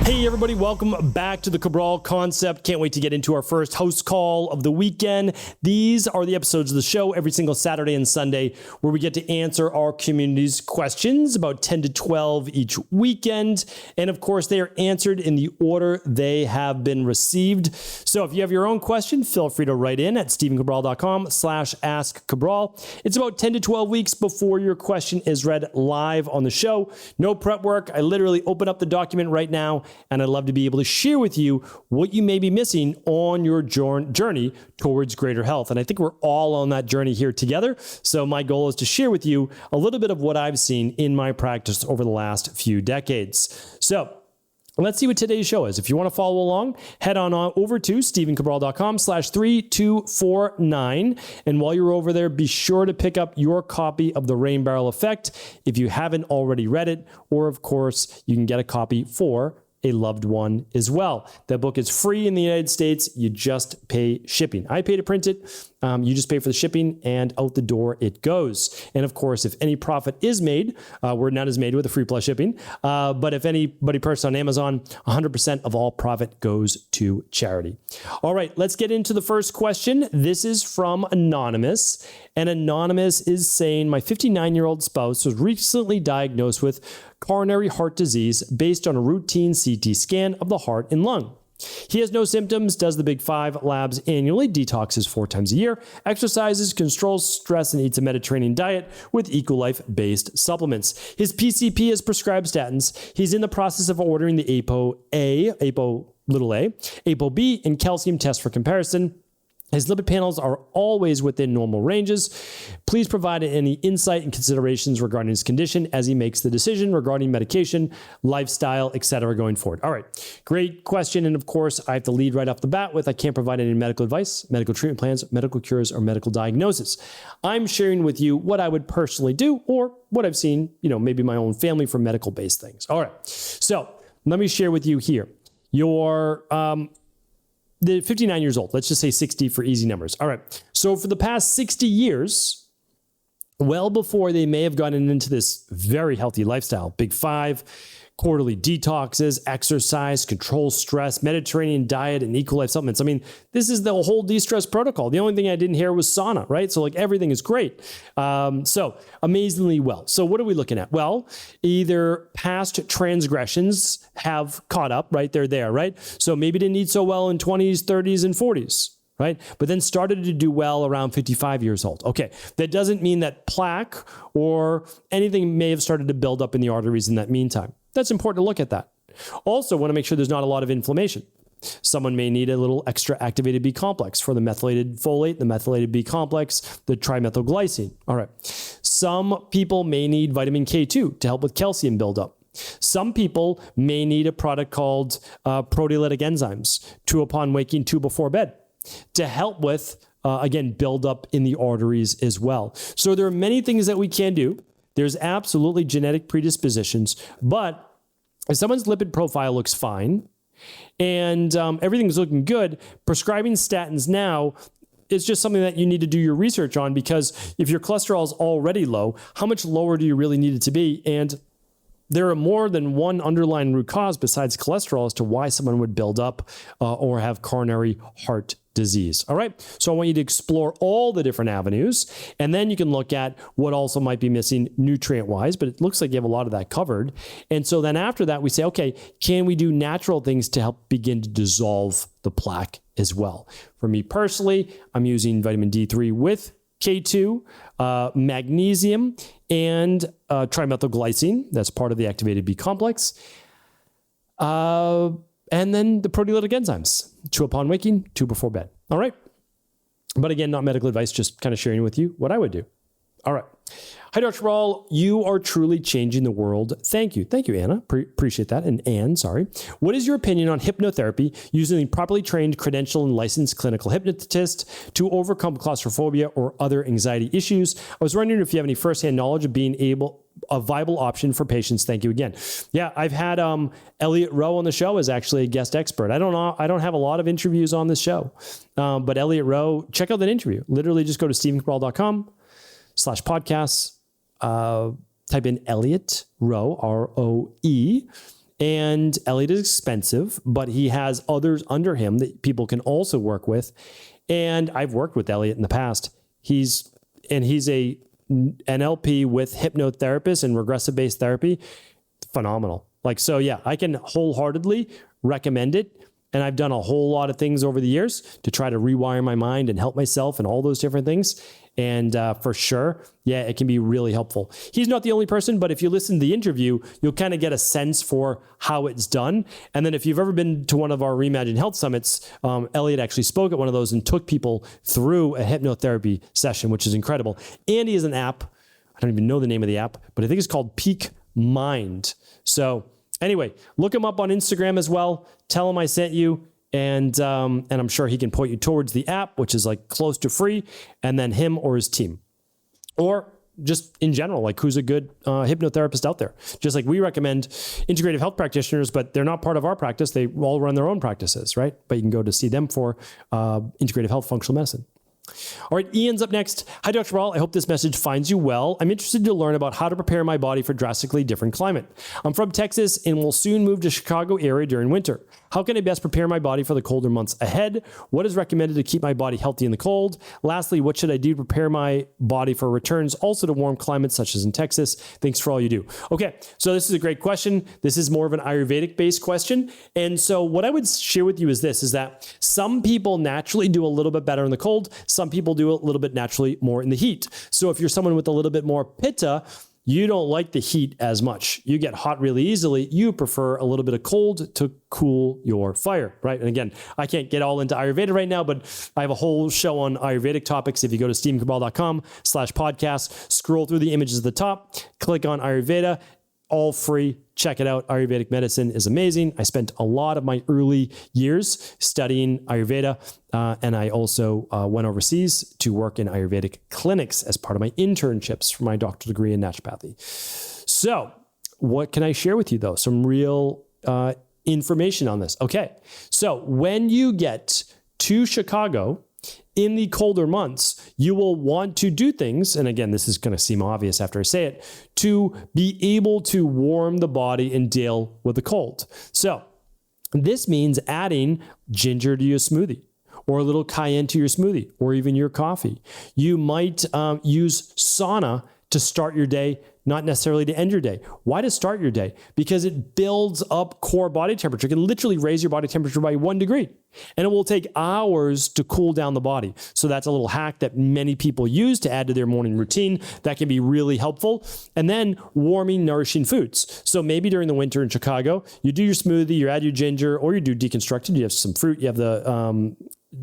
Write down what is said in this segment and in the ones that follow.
Hey everybody, welcome back to the Cabral Concept. Can't wait to get into our first house call of the weekend. These are the episodes of the show every single Saturday and Sunday where we get to answer our community's questions, about 10 to 12 each weekend. And of course, they are answered in the order they have been received. So if you have your own question, feel free to write in at stephencabral.com/askcabral. It's about 10 to 12 weeks before your question is read live on the show. No prep work. I literally open up the document right now, and I'd love to be able to share with you what you may be missing on your journey towards greater health. And I think we're all on that journey here together. So my goal is to share with you a little bit of what I've seen in my practice over the last few decades. So let's see what today's show is. If you want to follow along, head on over to stephencabral.com/3249. And while you're over there, be sure to pick up your copy of The Rain Barrel Effect if you haven't already read it, or of course, you can get a copy for a loved one as well. That book is free in the United States. You just pay shipping. I pay to print it. You just pay for the shipping, and out the door it goes. And of course, if any profit is made, word none is made with a free plus shipping. But if anybody purchased on Amazon, 100% of all profit goes to charity. All right, let's get into the first question. This is from Anonymous. And Anonymous is saying, my 59-year-old spouse was recently diagnosed with coronary heart disease based on a routine CT scan of the heart and lung. He has no symptoms, does the big 5 labs annually, detoxes 4 times a year, exercises, controls stress, and eats a Mediterranean diet with Ecolife-based supplements. His PCP has prescribed statins. He's in the process of ordering the ApoA, ApoB, and calcium test for comparison. His lipid panels are always within normal ranges. Please provide any insight and considerations regarding his condition as he makes the decision regarding medication, lifestyle, etc. going forward. All right, great question. And of course, I have to lead right off the bat with, I can't provide any medical advice, medical treatment plans, medical cures, or medical diagnosis. I'm sharing with you what I would personally do or what I've seen, maybe my own family for medical-based things. All right, so let me share with you here. The 59 years old, let's just say 60 for easy numbers. All right. So for the past 60 years, well before they may have gotten into this very healthy lifestyle, big 5, quarterly detoxes, exercise, control stress, Mediterranean diet, and Ecolife supplements. I mean, this is the whole de-stress protocol. The only thing I didn't hear was sauna, right? So everything is great. So amazingly well. So what are we looking at? Well, either past transgressions have caught up, right? They're there, right? So maybe didn't eat so well in 20s, 30s, and 40s. Right? But then started to do well around 55 years old. Okay. That doesn't mean that plaque or anything may have started to build up in the arteries in that meantime. That's important to look at that. Also want to make sure there's not a lot of inflammation. Someone may need a little extra activated B complex for the methylated folate, the methylated B complex, the trimethylglycine. All right. Some people may need vitamin K2 to help with calcium buildup. Some people may need a product called proteolytic enzymes, 2 upon waking, 2 before bed, to help with, again, build up in the arteries as well. So there are many things that we can do. There's absolutely genetic predispositions, but if someone's lipid profile looks fine and everything's looking good, prescribing statins now is just something that you need to do your research on, because if your cholesterol is already low, how much lower do you really need it to be? And there are more than one underlying root cause besides cholesterol as to why someone would build up or have coronary heart disease. All right. So I want you to explore all the different avenues, and then you can look at what also might be missing nutrient wise, but it looks like you have a lot of that covered. And so then after that, we say, okay, can we do natural things to help begin to dissolve the plaque as well? For me personally, I'm using vitamin D3 with K2, magnesium, and trimethylglycine. That's part of the activated B complex. And then the proteolytic enzymes, 2 upon waking, 2 before bed. All right. But again, not medical advice, just kind of sharing with you what I would do. All right. Hi, Dr. Rawl. You are truly changing the world. Thank you. Thank you, Anna. Appreciate that. And Anne, sorry. What is your opinion on hypnotherapy using a properly trained, credentialed, and licensed clinical hypnotist to overcome claustrophobia or other anxiety issues? I was wondering if you have any firsthand knowledge of being a viable option for patients. Thank you again. Yeah, I've had Elliot Rowe on the show as actually a guest expert. I don't have a lot of interviews on this show, but Elliot Rowe, check out that interview. Literally just go to stephencabral.com/podcasts, type in Elliot Rowe, R-O-E, And Elliot is expensive, but he has others under him that people can also work with. And I've worked with Elliot in the past. He's a NLP with hypnotherapist and regressive based therapy. Phenomenal. Like, so yeah, I can wholeheartedly recommend it. And I've done a whole lot of things over the years to try to rewire my mind and help myself and all those different things. And for sure, yeah, it can be really helpful. He's not the only person, but if you listen to the interview, you'll kind of get a sense for how it's done. And then if you've ever been to one of our Reimagine Health Summits, Elliot actually spoke at one of those and took people through a hypnotherapy session, which is incredible. And he has an app. I don't even know the name of the app, but I think it's called Peak Mind. So anyway, look him up on Instagram as well. Tell him I sent you. And I'm sure he can point you towards the app, which is like close to free, and then him or his team. Or just in general, like who's a good hypnotherapist out there. Just like we recommend integrative health practitioners, but they're not part of our practice. They all run their own practices, right? But you can go to see them for integrative health functional medicine. All right, Ian's up next. Hi, Dr. Rawl. I hope this message finds you well. I'm interested to learn about how to prepare my body for drastically different climate. I'm from Texas and will soon move to Chicago area during winter. How can I best prepare my body for the colder months ahead? What is recommended to keep my body healthy in the cold? Lastly, what should I do to prepare my body for returns also to warm climates such as in Texas? Thanks for all you do. Okay, so this is a great question. This is more of an Ayurvedic-based question. And so what I would share with you is this, is that some people naturally do a little bit better in the cold. Some people do a little bit naturally more in the heat. So if you're someone with a little bit more pitta, you don't like the heat as much. You get hot really easily. You prefer a little bit of cold to cool your fire, right? And again, I can't get all into Ayurveda right now, but I have a whole show on Ayurvedic topics. If you go to stephencabral.com/podcast, scroll through the images at the top, click on Ayurveda, all free. Check it out. Ayurvedic medicine is amazing. I spent a lot of my early years studying Ayurveda, and I also went overseas to work in Ayurvedic clinics as part of my internships for my doctoral degree in naturopathy. So what can I share with you, though? Some real information on this. Okay, so when you get to Chicago, in the colder months, you will want to do things, and again, this is going to seem obvious after I say it, to be able to warm the body and deal with the cold. So this means adding ginger to your smoothie, or a little cayenne to your smoothie, or even your coffee. You might use sauna to start your day, not necessarily to end your day. Why to start your day? Because it builds up core body temperature. It can literally raise your body temperature by 1 degree. And it will take hours to cool down the body. So that's a little hack that many people use to add to their morning routine. That can be really helpful. And then warming, nourishing foods. So maybe during the winter in Chicago, you do your smoothie, you add your ginger, or you do deconstructed. You have some fruit, you have the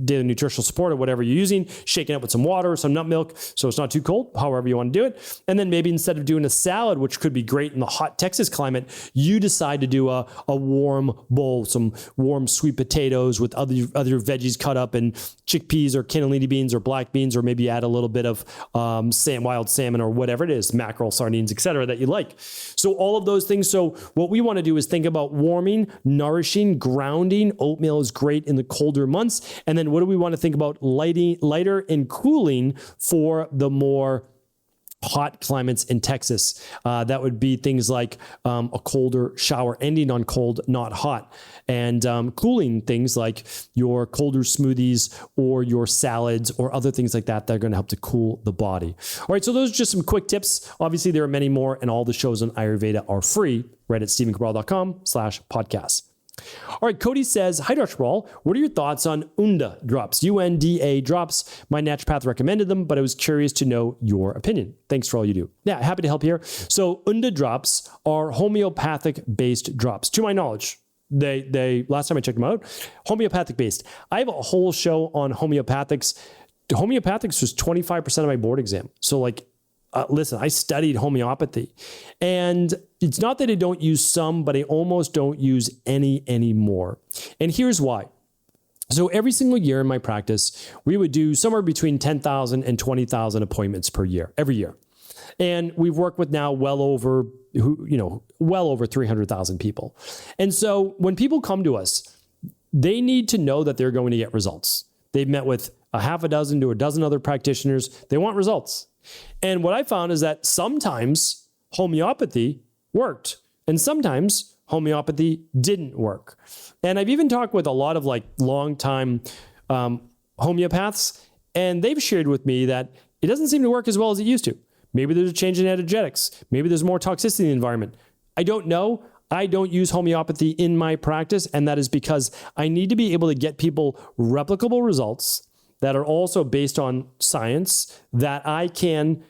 daily nutritional support or whatever you're using, shake it up with some water, some nut milk, so it's not too cold, however you want to do it. And then maybe instead of doing a salad, which could be great in the hot Texas climate, you decide to do a warm bowl, some warm sweet potatoes with other veggies cut up, and chickpeas or cannellini beans or black beans, or maybe add a little bit of wild salmon or whatever it is, mackerel, sardines, etc. that you like. So all of those things. So what we want to do is think about warming, nourishing, grounding. Oatmeal is great in the colder months. And then what do we want to think about lighter and cooling for the more hot climates in Texas? That would be things like a colder shower, ending on cold, not hot, and cooling things like your colder smoothies or your salads or other things like that that are going to help to cool the body. All right, so those are just some quick tips. Obviously, there are many more, and all the shows on Ayurveda are free right at stephencabral.com/podcast. All right, Cody says, hi, Dr. Rawl. What are your thoughts on UNDA Drops? UNDA Drops. My naturopath recommended them, but I was curious to know your opinion. Thanks for all you do. Yeah, happy to help here. So UNDA Drops are homeopathic-based drops. To my knowledge, they last time I checked them out, homeopathic-based. I have a whole show on homeopathics. Homeopathics was 25% of my board exam. So like, listen, I studied homeopathy, and it's not that I don't use some, but I almost don't use any anymore. And here's why. So every single year in my practice, we would do somewhere between 10,000 and 20,000 appointments per year, every year. And we've worked with now well over 300,000 people. And so when people come to us, they need to know that they're going to get results. They've met with a half a dozen to a dozen other practitioners. They want results. And what I found is that sometimes homeopathy worked, and sometimes homeopathy didn't work. And I've even talked with a lot of like longtime homeopaths, and they've shared with me that it doesn't seem to work as well as it used to. Maybe there's a change in energetics. Maybe there's more toxicity in the environment. I don't know. I don't use homeopathy in my practice, and that is because I need to be able to get people replicable results that are also based on science that I can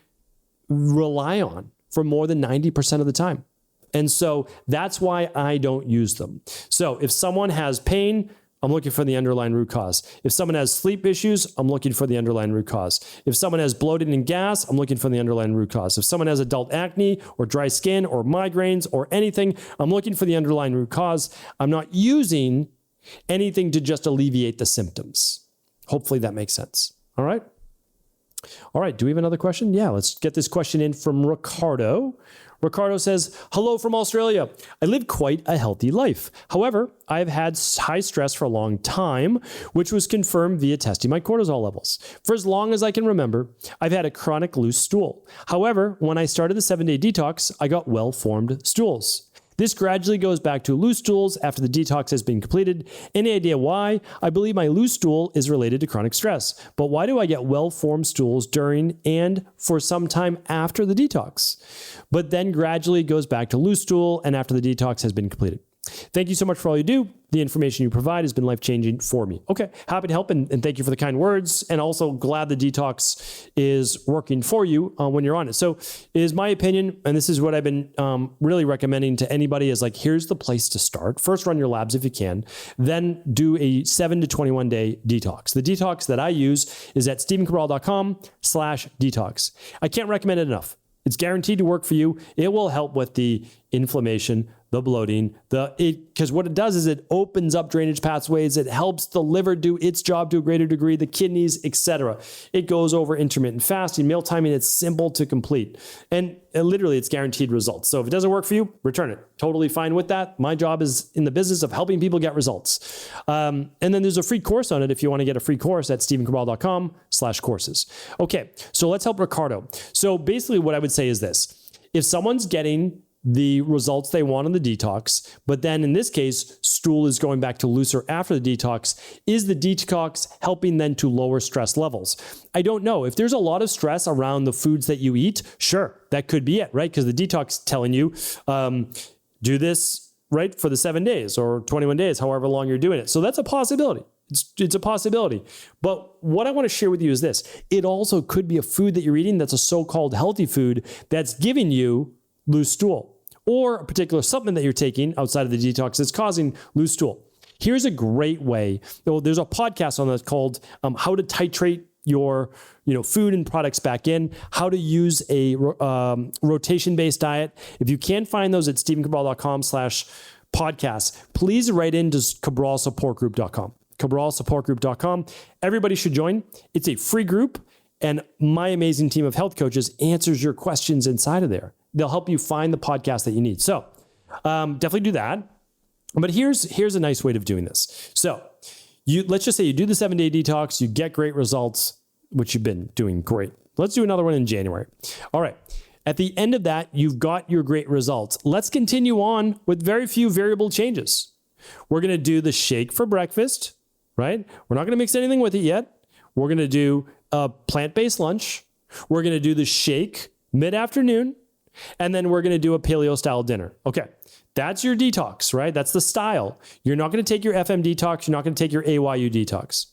rely on for more than 90% of the time. And so that's why I don't use them. So if someone has pain, I'm looking for the underlying root cause. If someone has sleep issues, I'm looking for the underlying root cause. If someone has bloating and gas, I'm looking for the underlying root cause. If someone has adult acne or dry skin or migraines or anything, I'm looking for the underlying root cause. I'm not using anything to just alleviate the symptoms. Hopefully that makes sense. All right. All right. Do we have another question? Yeah, let's get this question in from Ricardo. Ricardo says, hello from Australia. I live quite a healthy life. However, I've had high stress for a long time, which was confirmed via testing my cortisol levels. For as long as I can remember, I've had a chronic loose stool. However, when I started the 7-day detox, I got well-formed stools. This gradually goes back to loose stools after the detox has been completed. Any idea why? I believe my loose stool is related to chronic stress. But why do I get well-formed stools during and for some time after the detox? But then gradually goes back to loose stool and after the detox has been completed. Thank you so much for all you do. The information you provide has been life-changing for me. Okay, happy to help, and thank you for the kind words, and also glad the detox is working for you when you're on it. So it is my opinion, and this is what I've been really recommending to anybody, is like, here's the place to start. First, run your labs if you can, then do a 7 to 21 day detox. The detox that I use is at StephenCabral.com/detox. I can't recommend it enough. It's guaranteed to work for you. It will help with the inflammation, the bloating, because what it does is it opens up drainage pathways. It helps the liver do its job to a greater degree, the kidneys, etc. It goes over intermittent fasting, meal timing. It's simple to complete. And literally it's guaranteed results. So if it doesn't work for you, return it. Totally fine with that. My job is in the business of helping people get results. And then there's a free course on it if you want to get a free course at StephenCabral.com/courses. Okay, so let's help Ricardo. So basically what I would say is this. If someone's getting the results they want on the detox, but then in this case, stool is going back to looser after the detox, is the detox helping then to lower stress levels? I don't know. If there's a lot of stress around the foods that you eat, sure, that could be it, right? Because the detox is telling you, do this, right, for the 7 days or 21 days, however long you're doing it. So that's a possibility. It's a possibility. But what I want to share with you is this. It also could be a food that you're eating that's a so-called healthy food that's giving you loose stool, or a particular supplement that you're taking outside of the detox that's causing loose stool. Here's a great way. There's a podcast on that called How to Titrate Your Food and Products Back In, how to use a rotation-based diet. If you can't find those at StephenCabral.com/podcast, please write into CabralSupportGroup.com. CabralSupportGroup.com. Everybody should join. It's a free group, and my amazing team of health coaches answers your questions inside of there. They'll help you find the podcast that you need. So definitely do that. But here's a nice way of doing this. So let's just say you do the 7-day detox, you get great results, which you've been doing great. Let's do another one in January. All right. At the end of that, you've got your great results. Let's continue on with very few variable changes. We're going to do the shake for breakfast, right? We're not going to mix anything with it yet. We're going to do a plant-based lunch. We're going to do the shake mid-afternoon. And then we're going to do a paleo style dinner. Okay. That's your detox, right? That's the style. You're not going to take your FM detox. You're not going to take your AYU detox.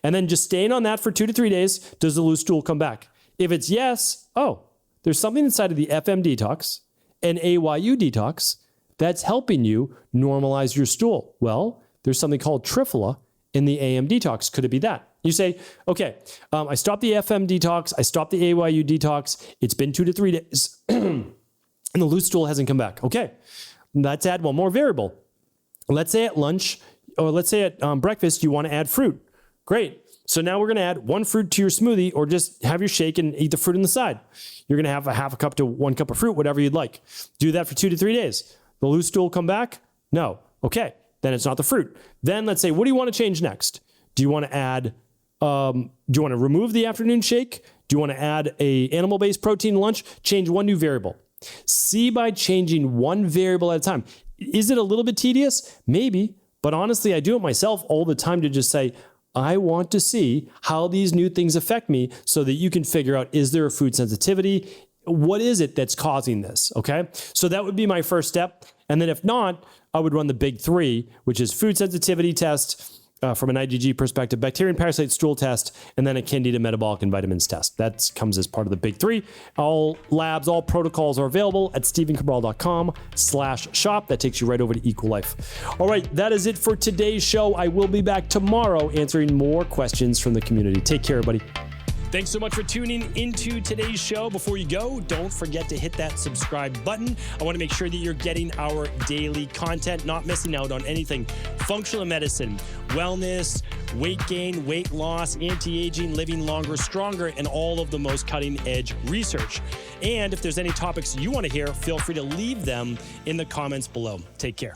And then just staying on that for 2 to 3 days, does the loose stool come back? If it's yes, there's something inside of the FM detox and AYU detox that's helping you normalize your stool. Well, there's something called triphala in the AM detox. Could it be that? You say, okay, I stopped the FM detox. I stopped the AYU detox. It's been 2 to 3 days and the loose stool hasn't come back. Okay, let's add one more variable. Let's say at lunch, or let's say at breakfast, you want to add fruit. Great. So now we're going to add 1 fruit to your smoothie, or just have your shake and eat the fruit on the side. You're going to have a half a cup to 1 cup of fruit, whatever you'd like. Do that for 2 to 3 days. The loose stool come back? No. Okay, then it's not the fruit. Then let's say, what do you want to change next? Do you want to add do you want to remove the afternoon shake? Do you want to add a animal-based protein lunch? Change one new variable. See by changing one variable at a time. Is it a little bit tedious? Maybe, but honestly, I do it myself all the time to just say, I want to see how these new things affect me so that you can figure out, is there a food sensitivity? What is it that's causing this? Okay. So that would be my first step. And then if not, I would run the big 3, which is food sensitivity test, from an IgG perspective, bacteria and parasite stool test, and then a candida metabolic and vitamins test. That comes as part of the big 3. All labs, all protocols are available at stephencabral.com/shop. That takes you right over to Equalife. All right, that is it for today's show. I will be back tomorrow answering more questions from the community. Take care, everybody. Thanks so much for tuning into today's show. Before you go, don't forget to hit that subscribe button. I want to make sure that you're getting our daily content, not missing out on anything functional medicine, wellness, weight gain, weight loss, anti-aging, living longer, stronger, and all of the most cutting-edge research. And if there's any topics you want to hear, feel free to leave them in the comments below. Take care.